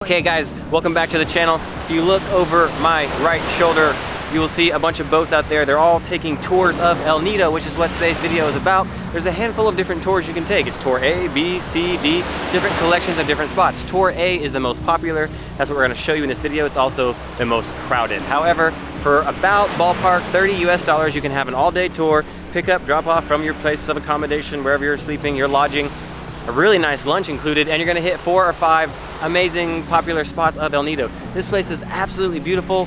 Okay guys, welcome back to the channel. If you look over my right shoulder, you will see a bunch of boats out there. They're all taking tours of El Nido, which is what today's video is about. There's a handful of different tours you can take. It's tour A, B, C, D, different collections of different spots. Tour A is the most popular. That's what we're gonna show you in this video. It's also the most crowded. However, for about ballpark $30 US, you can have an all-day tour, pick up, drop off from your place of accommodation, wherever you're sleeping, your lodging, a really nice lunch included, and you're gonna hit 4 or 5 amazing popular spots of El Nido. This place is absolutely beautiful.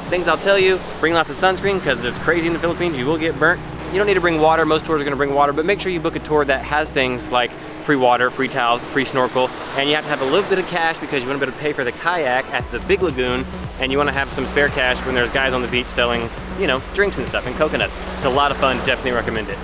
Things I'll tell you, bring lots of sunscreen because it's crazy in the Philippines, you will get burnt. You don't need to bring water, most tours are gonna bring water, but make sure you book a tour that has things like free water, free towels, free snorkel, and you have to have a little bit of cash because you wanna be able to pay for the kayak at the Big Lagoon, and you wanna have some spare cash when there's guys on the beach selling, you know, drinks and stuff and coconuts. It's a lot of fun, definitely recommend it.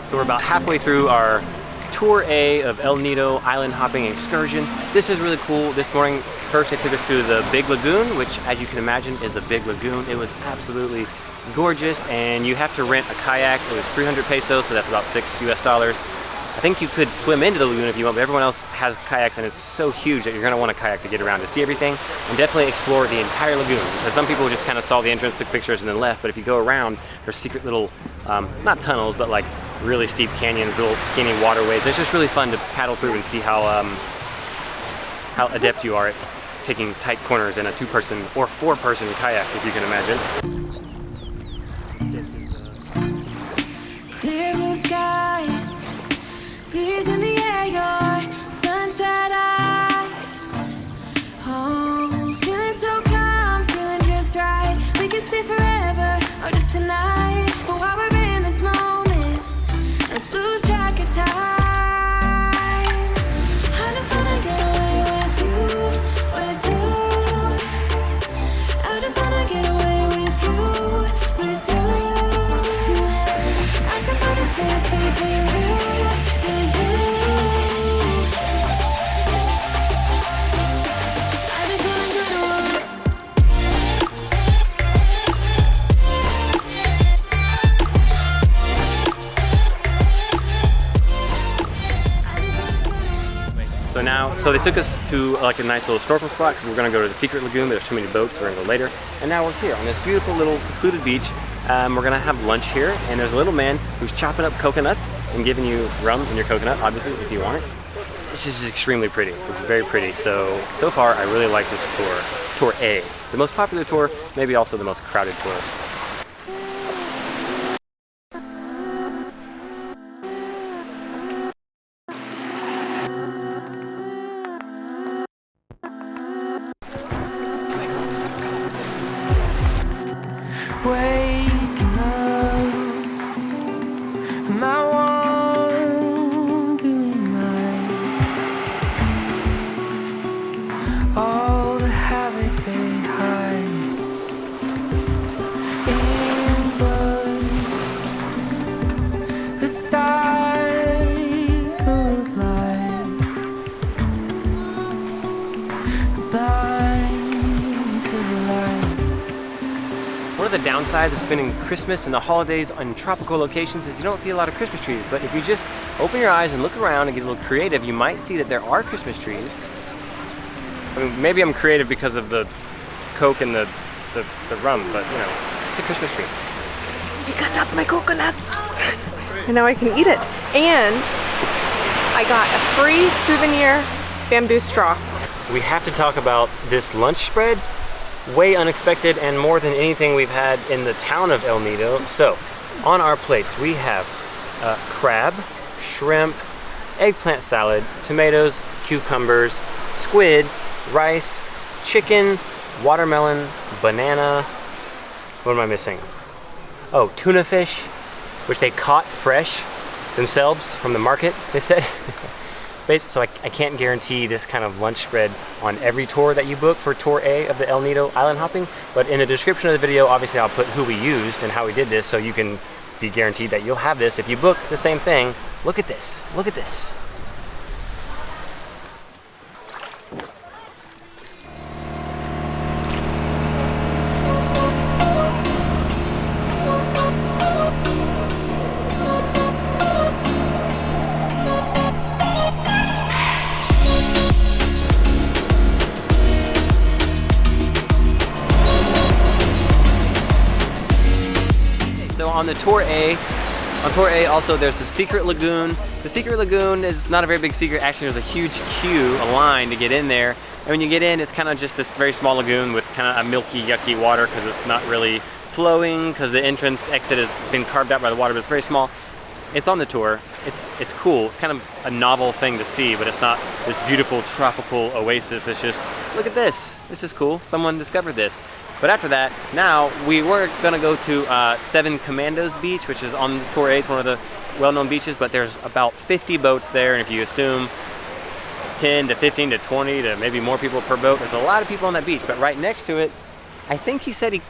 So we're about halfway through our Tour A of El Nido Island Hopping excursion. This is really cool. This morning, first they took us to the Big Lagoon, which as you can imagine is a big lagoon. It was absolutely gorgeous, and you have to rent a kayak. It was 300 pesos, so that's about $6 US. I think you could swim into the lagoon if you want, but everyone else has kayaks, and it's so huge that you're gonna want a kayak to get around to see everything, and definitely explore the entire lagoon. Because some people just kind of saw the entrance, took pictures, and then left, but if you go around, there's secret little, not tunnels, but like really steep canyons, little skinny waterways. It's just really fun to paddle through and see how adept you are at taking tight corners in a 2-person or 4-person kayak, if you can imagine. Clear blue skies, breeze in the air, your sunset eyes. Oh, feeling so calm, feeling just right. We can stay forever or just tonight. But while we're in this moment, let's lose track of time. I just wanna get away with you. I just wanna get away with you. I could find a space between you and you. I just wanna get away. So they took us to like a nice little snorkel spot because we're gonna go to the Secret Lagoon. There's too many boats, so we're gonna go later. And now we're here on this beautiful little secluded beach. We're gonna have lunch here, and there's a little man who's chopping up coconuts and giving you rum in your coconut, obviously, if you want it. This is extremely pretty. It's very pretty. So far, I really like this tour. Tour A. The most popular tour, maybe also the most crowded tour. Waking up, am I wandering life? All the havoc they hide in blood, the cycle of life, blind to the light. One of the downsides of spending Christmas and the holidays on tropical locations is you don't see a lot of Christmas trees, but if you just open your eyes and look around and get a little creative, you might see that there are Christmas trees. I mean, maybe I'm creative because of the Coke and the rum, but you know, it's a Christmas tree. You cut up my coconuts! And now I can eat it. And I got a free souvenir bamboo straw. We have to talk about this lunch spread. Way unexpected, and more than anything we've had in the town of El Nido. So, on our plates we have crab, shrimp, eggplant salad, tomatoes, cucumbers, squid, rice, chicken, watermelon, banana. What am I missing? Oh, tuna fish, which they caught fresh themselves from the market, they said. So I can't guarantee this kind of lunch spread on every tour that you book for Tour A of the El Nido Island Hopping, but in the description of the video, obviously I'll put who we used and how we did this, so you can be guaranteed that you'll have this if you book the same thing. Look at this, look at this. So on Tour A also there's the Secret Lagoon. The Secret Lagoon is not a very big secret. Actually, there's a huge queue, a line to get in there. And when you get in, it's kind of just this very small lagoon with kind of a milky, yucky water because it's not really flowing because the entrance exit has been carved out by the water, but it's very small. It's on the tour. It's cool. It's kind of a novel thing to see, but it's not this beautiful tropical oasis. It's just, look at this. This is cool. Someone discovered this. But after that, now we were gonna go to 7 Commandos Beach, which is on Tour A. It's one of the well-known beaches, but there's about 50 boats there, and if you assume 10 to 15 to 20 to maybe more people per boat, there's a lot of people on that beach. But right next to it, I think he said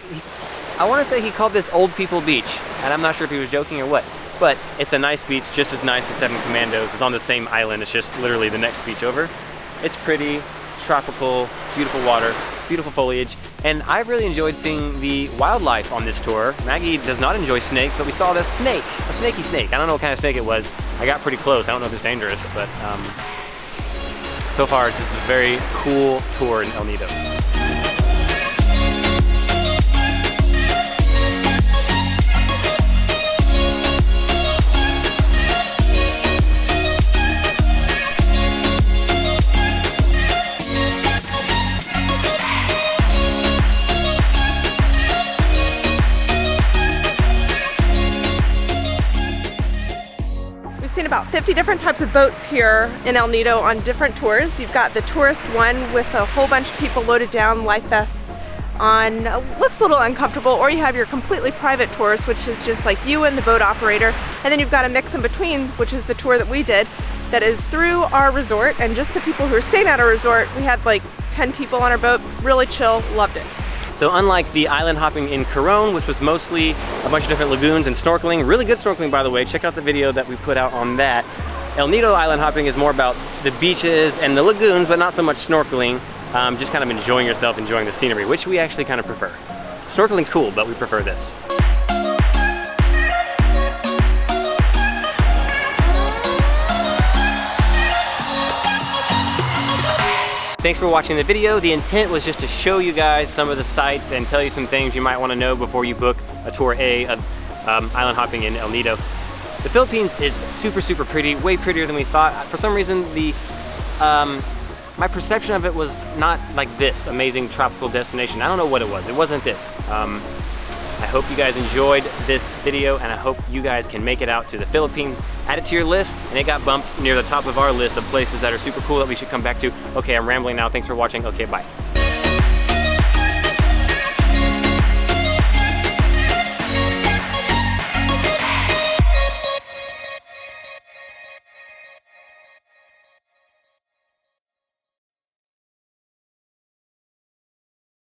I wanna say he called this Old People Beach, and I'm not sure if he was joking or what, but it's a nice beach, just as nice as 7 Commandos. It's on the same island, it's just literally the next beach over. It's pretty, tropical, beautiful water, beautiful foliage, and I really enjoyed seeing the wildlife on this tour. Maggie does not enjoy snakes, but we saw this snake, a snaky snake. I don't know what kind of snake it was. I got pretty close. I don't know if it's dangerous, but so far this is a very cool tour in El Nido. Seen about 50 different types of boats here in El Nido on different tours. You've got the tourist one with a whole bunch of people loaded down, life vests on, looks a little uncomfortable, or you have your completely private tours, which is just like you and the boat operator, and then you've got a mix in between, which is the tour that we did, that is through our resort, and just the people who are staying at our resort. We had like 10 people on our boat, really chill, loved it. So unlike the island hopping in Caalan, which was mostly a bunch of different lagoons and snorkeling, really good snorkeling by the way, check out the video that we put out on that. El Nido Island Hopping is more about the beaches and the lagoons, but not so much snorkeling, just kind of enjoying yourself, enjoying the scenery, which we actually kind of prefer. Snorkeling's cool, but we prefer this. Thanks for watching the video. The intent was just to show you guys some of the sights and tell you some things you might want to know before you book a Tour A of island hopping in El Nido. The Philippines is super, super pretty, way prettier than we thought. For some reason, my perception of it was not like this amazing tropical destination. I don't know what it was. It wasn't this. I hope you guys enjoyed this video, and I hope you guys can make it out to the Philippines. Add it to your list, and it got bumped near the top of our list of places that are super cool that we should come back to. Okay, I'm rambling now. Thanks for watching. Okay, bye.